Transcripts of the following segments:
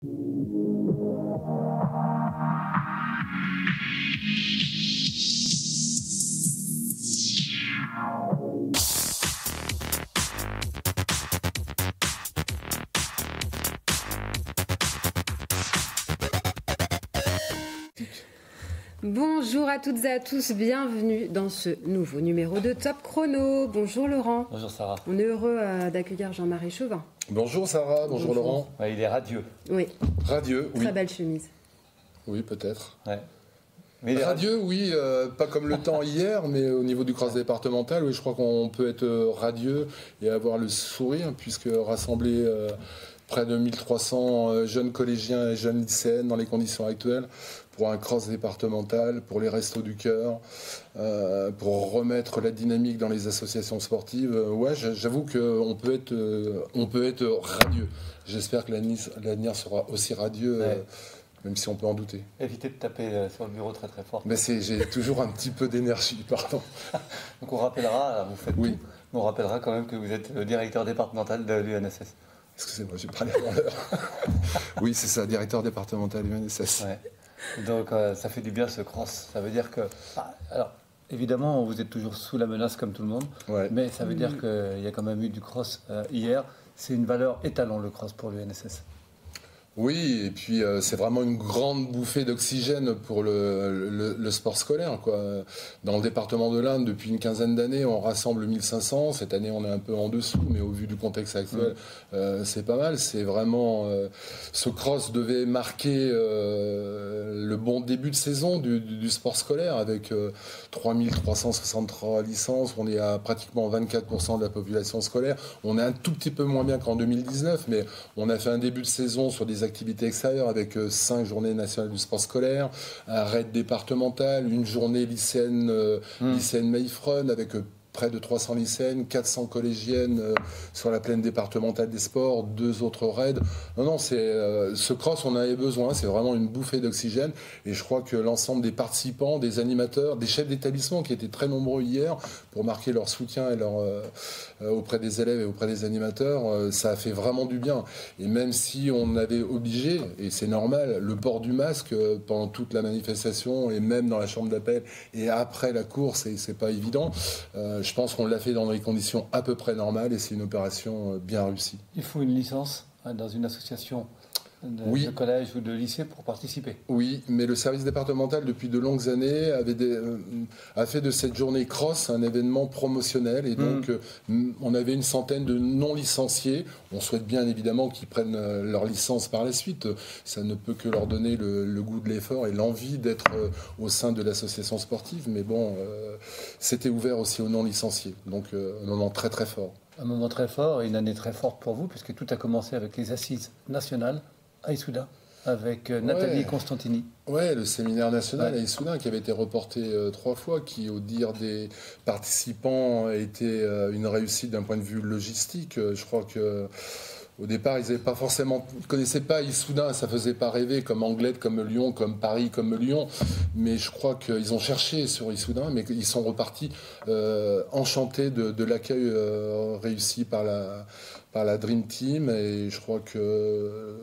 Bonjour à toutes et à tous, bienvenue dans ce nouveau numéro de Top Chrono. Bonjour Laurent. Bonjour Sarah. On est heureux d'accueillir Jean-Marie Chauvin. Bonjour Sarah, bonjour Laurent. Ouais, il est radieux. Oui. Radieux, oui. Très belle chemise. Oui, peut-être. Ouais. Mais radieux, oui, pas comme le temps hier, mais au niveau du cross départemental, oui, je crois qu'on peut être radieux et avoir le sourire, puisque rassembler près de 1300 jeunes collégiens et jeunes lycéennes dans les conditions actuelles, pour un cross départemental, pour les restos du cœur, pour remettre la dynamique dans les associations sportives, ouais, j'avoue qu'on peut être radieux. J'espère que l'avenir sera aussi radieux. Ouais. Même si on peut en douter. Évitez de taper sur le bureau très très fort. Mais j'ai toujours un petit peu d'énergie, pardon. Donc on rappellera, vous faites oui. tout, mais on rappellera quand même que vous êtes le directeur départemental de l'UNSS. Excusez-moi, j'ai parlé avant l'heure. Oui, c'est ça, directeur départemental de l'UNSS. Ouais. Donc ça fait du bien ce cross. Ça veut dire que... alors, évidemment, vous êtes toujours sous la menace comme tout le monde, ouais. Mais ça veut dire qu'il y a quand même eu du cross hier. C'est une valeur étalon, le cross, pour l'UNSS. Oui, et puis c'est vraiment une grande bouffée d'oxygène pour le sport scolaire, quoi. Dans le département de l'Indre, depuis une quinzaine d'années, on rassemble 1500. Cette année, on est un peu en dessous, mais au vu du contexte actuel, c'est pas mal. C'est vraiment... ce cross devait marquer le bon début de saison du sport scolaire, avec 3363 licences. On est à pratiquement 24% de la population scolaire. On est un tout petit peu moins bien qu'en 2019, mais on a fait un début de saison sur des activités extérieures avec 5 journées nationales du sport scolaire, un raid départemental, une journée lycéenne Maïfron avec près de 300 lycéennes, 400 collégiennes sur la plaine départementale des sports, 2 autres raids. Non, ce cross, on en avait besoin, c'est vraiment une bouffée d'oxygène. Et je crois que l'ensemble des participants, des animateurs, des chefs d'établissement qui étaient très nombreux hier pour marquer leur soutien et auprès des élèves et auprès des animateurs, ça a fait vraiment du bien. Et même si on avait obligé, et c'est normal, le port du masque pendant toute la manifestation et même dans la chambre d'appel et après la course, et c'est pas évident, je pense qu'on l'a fait dans des conditions à peu près normales et c'est une opération bien réussie. Il faut une licence dans une association de collège ou de lycée pour participer. Oui, mais le service départemental, depuis de longues années, a fait de cette journée cross un événement promotionnel. Et donc, on avait une centaine de non-licenciés. On souhaite bien évidemment qu'ils prennent leur licence par la suite. Ça ne peut que leur donner le goût de l'effort et l'envie d'être au sein de l'association sportive. Mais bon, c'était ouvert aussi aux non-licenciés. Donc, un moment très très fort. Un moment très fort et une année très forte pour vous, puisque tout a commencé avec les assises nationales à Issoudun, avec Nathalie Constantini. Oui, le séminaire national à Issoudun qui avait été reporté 3 fois, qui, au dire des participants, a été une réussite d'un point de vue logistique. Je crois que au départ, ils ne connaissaient pas Issoudun, ça ne faisait pas rêver, comme Anglette, comme Lyon, comme Paris, comme Lyon. Mais je crois qu'ils ont cherché sur Issoudun, mais ils sont repartis enchantés de l'accueil réussi par la Dream Team. Et je crois que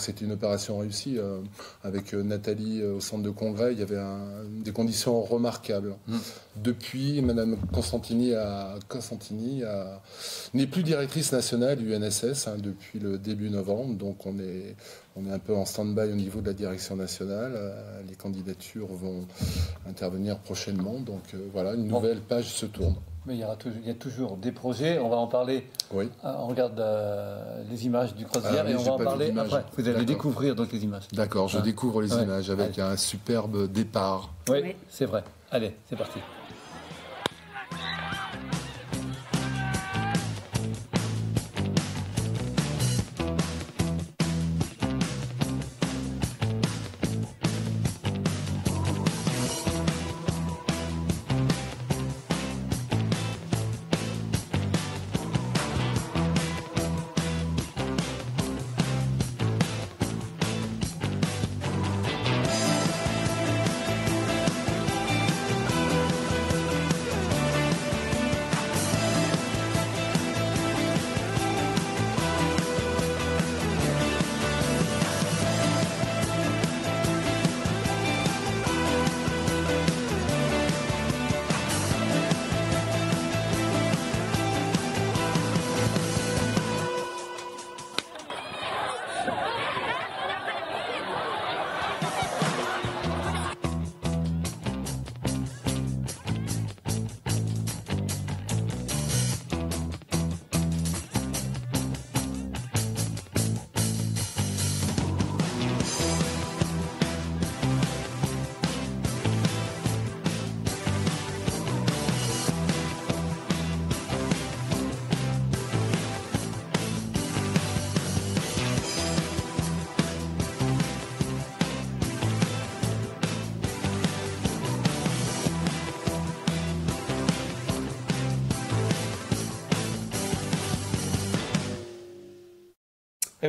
c'était une opération réussie. Avec Nathalie au centre de congrès, il y avait des conditions remarquables. Depuis, Madame Constantini n'est plus directrice nationale du UNSS depuis le début novembre. Donc on est un peu en stand-by au niveau de la direction nationale. Les candidatures vont intervenir prochainement. Donc voilà, une nouvelle page se tourne. Mais il y a toujours des projets. On va en parler. Oui. On regarde les images du cross d'hier et on va en parler après. Vous allez découvrir donc les images. D'accord, je découvre les images avec un superbe départ. Oui, c'est vrai. Allez, c'est parti.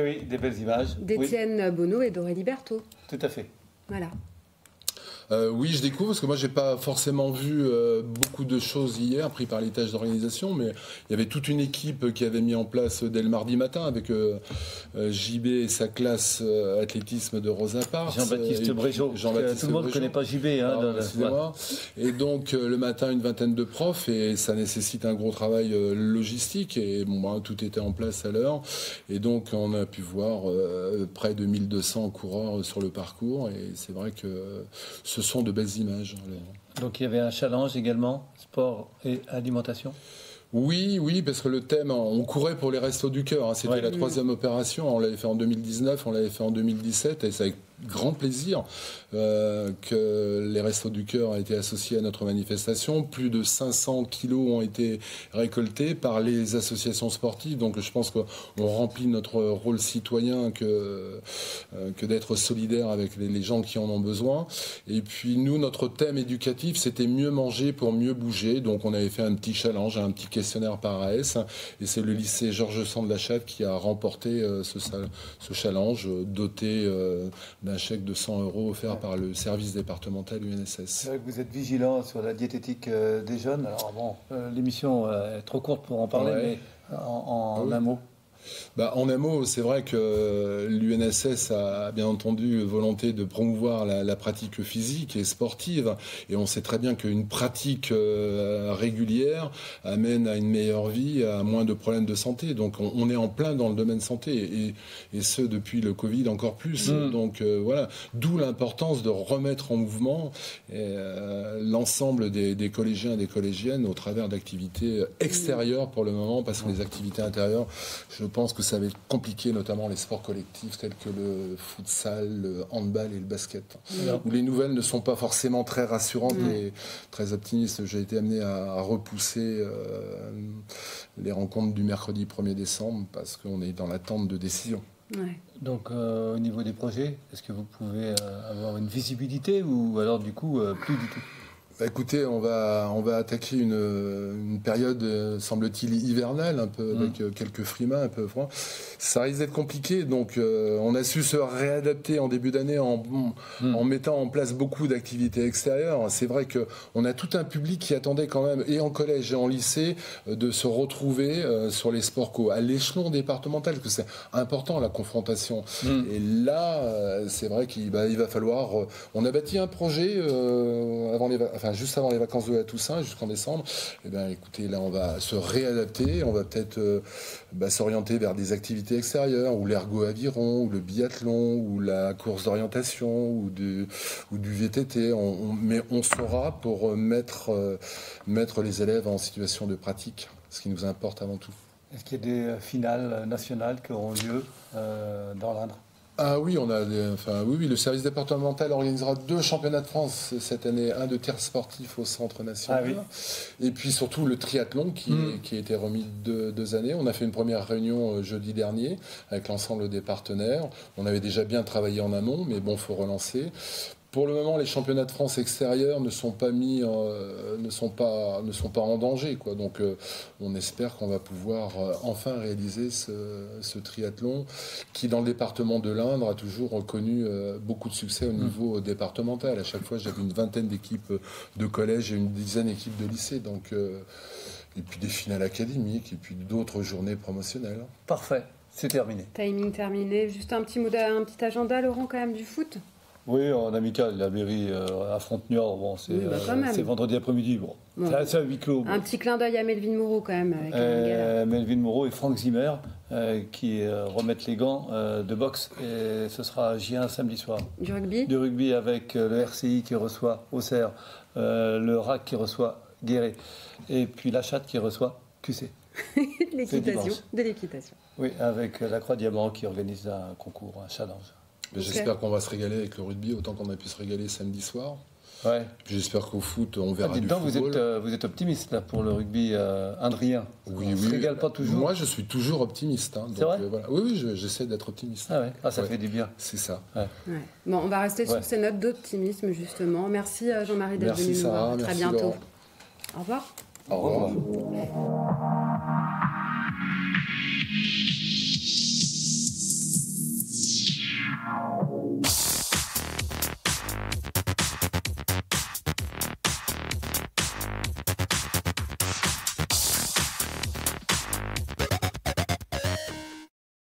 Eh oui, des belles images. D'Étienne Bonneau et d'Aurélie Berthaud. Tout à fait. Voilà. Oui, je découvre parce que moi, j'ai pas forcément vu beaucoup de choses hier, pris par les tâches d'organisation, mais il y avait toute une équipe qui avait mis en place dès le mardi matin avec JB et sa classe athlétisme de Rosa Parks. Jean-Baptiste Brégeot. Tout le monde ne connaît pas JB. Excusez-moi. Et donc, le matin, une vingtaine de profs, et ça nécessite un gros travail logistique, et tout était en place à l'heure. Et donc, on a pu voir près de 1200 coureurs sur le parcours, et c'est vrai que ce sont de belles images. Donc il y avait un challenge également, sport et alimentation. Oui, parce que le thème, on courait pour les Restos du Cœur. C'était la 3e opération. On l'avait fait en 2019, on l'avait fait en 2017, et c'est avec grand plaisir que les Restos du Cœur ont été associés à notre manifestation. Plus de 500 kilos ont été récoltés par les associations sportives. Donc je pense qu'on remplit notre rôle citoyen que d'être solidaire avec les gens qui en ont besoin. Et puis nous, notre thème éducatif, c'était mieux manger pour mieux bouger. Donc on avait fait un petit challenge, un petit questionnaire par AS. Et c'est le lycée Georges Sand de la Chatte qui a remporté ce challenge, doté d'un chèque de 100 € offert par le service départemental UNSS. C'est vrai que vous êtes vigilant sur la diététique des jeunes. Alors bon, l'émission est trop courte pour en parler, mais en un mot. En un mot, c'est vrai que l'UNSS a bien entendu volonté de promouvoir la pratique physique et sportive, et on sait très bien qu'une pratique régulière amène à une meilleure vie, à moins de problèmes de santé. Donc on est en plein dans le domaine santé, et ce depuis le Covid encore plus. Donc voilà, d'où l'importance de remettre en mouvement l'ensemble des collégiens et des collégiennes au travers d'activités extérieures pour le moment, parce que les activités intérieures, je pense que ça va être compliqué, notamment les sports collectifs tels que le futsal, le handball et le basket, où les nouvelles ne sont pas forcément très rassurantes et très optimistes. J'ai été amené à repousser les rencontres du mercredi 1er décembre parce qu'on est dans l'attente de décision. Donc au niveau des projets, est-ce que vous pouvez avoir une visibilité ou alors du coup plus du tout ? Écoutez, on va attaquer une période, semble-t-il, hivernale, un peu avec quelques frimas, un peu froid. Ça risque d'être compliqué, donc on a su se réadapter en début d'année en mettant en place beaucoup d'activités extérieures. C'est vrai qu'on a tout un public qui attendait quand même, et en collège et en lycée, de se retrouver sur les sports co à l'échelon départemental, parce que c'est important la confrontation. Et là, c'est vrai qu'il va falloir. On a bâti un projet juste avant les vacances de la Toussaint, jusqu'en décembre. Écoutez, là, on va se réadapter. On va peut-être s'orienter vers des activités extérieures, ou l'ergo-aviron, ou le biathlon, ou la course d'orientation, ou du VTT. Mais on saura pour mettre les élèves en situation de pratique, ce qui nous importe avant tout. Est-ce qu'il y a des finales nationales qui auront lieu dans l'Indre ? Ah oui, oui, le service départemental organisera 2 championnats de France cette année, un de tir sportif au Centre National, et puis surtout le triathlon qui a été remis 2 années. On a fait une première réunion jeudi dernier avec l'ensemble des partenaires. On avait déjà bien travaillé en amont, mais bon, il faut relancer. Pour le moment, les championnats de France extérieurs ne sont pas en danger, quoi. Donc, on espère qu'on va pouvoir enfin réaliser ce triathlon qui, dans le département de l'Indre, a toujours connu beaucoup de succès au niveau départemental. À chaque fois, j'avais une vingtaine d'équipes de collège et une dizaine d'équipes de lycée. Donc, et puis des finales académiques et puis d'autres journées promotionnelles. Parfait, c'est terminé. Timing terminé. Juste un petit agenda, Laurent, quand même, du foot. Oui, en amical, la mairie à Frontenor, c'est vendredi après-midi. C'est à huis clos. Un petit clin d'œil à Melvin Moreau quand même. Avec Melvin Moreau et Franck Zimmer qui remettent les gants de boxe. Et ce sera J1 samedi soir. Du rugby ? Du rugby avec le RCI qui reçoit Auxerre, le RAC qui reçoit Guéret, et puis la Chatte qui reçoit QC. De l'équitation. Oui, avec la Croix-Diamant qui organise un concours, un challenge. J'espère qu'on va se régaler avec le rugby autant qu'on a pu se régaler samedi soir. Ouais. Puis j'espère qu'au foot, on verra du football. Vous êtes optimiste là, pour le rugby indrien. Oui. Se régale pas toujours. Moi, je suis toujours optimiste. C'est vrai voilà. Oui, j'essaie d'être optimiste. Ça fait du bien. C'est ça. Bon, on va rester sur ces notes d'optimisme, justement. Merci Jean-Marie d'être venu nous voir. À très bientôt. Laurent. Au revoir. Au revoir.